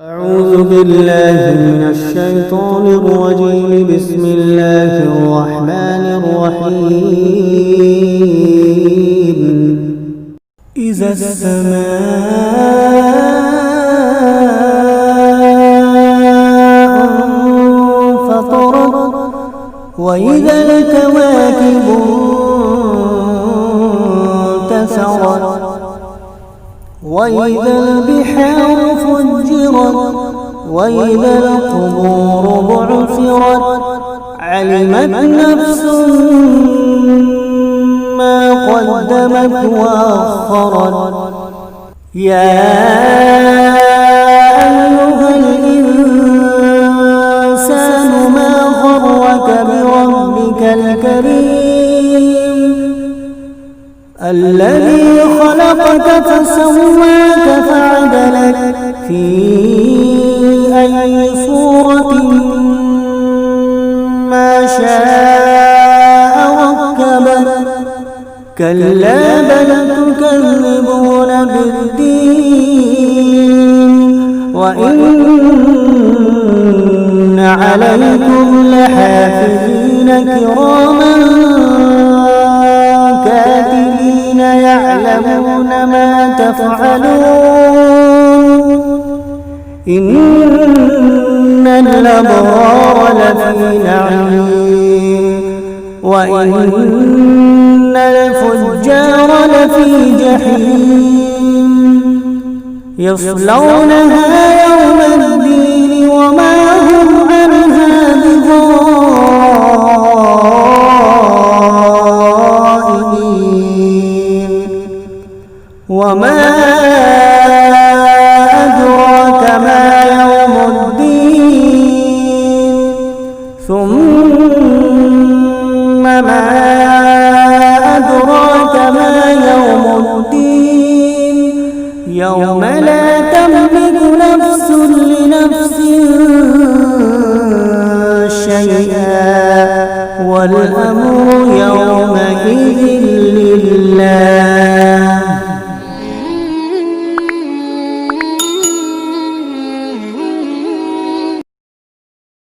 أعوذ بالله من الشيطان الرجيم. بسم الله الرحمن الرحيم. إذا السماء انفطرت وإذا الكواكب انتثرت وإذا البحار فجرت وإذا القبور بعثرت علمت نفس ما قدمت وأخرت. يا أيها الإنسان ما غرك بربك الكريم الذي خلقك فسواك فعدلك في أي صورة ما شاء ركبك. كلا بل تكذبون بالدين وإن عليكم لحافظين كراما كاتبين يعلمون ما تفعلون. إن الأبرار لفي نعيم وإن الفجار لفي جحيم يصلونها يوم الدين وما هم عنها بغائبين. وما أدراك ما يوم الدين ثم ما أدراك ما يوم الدين يوم لا تملك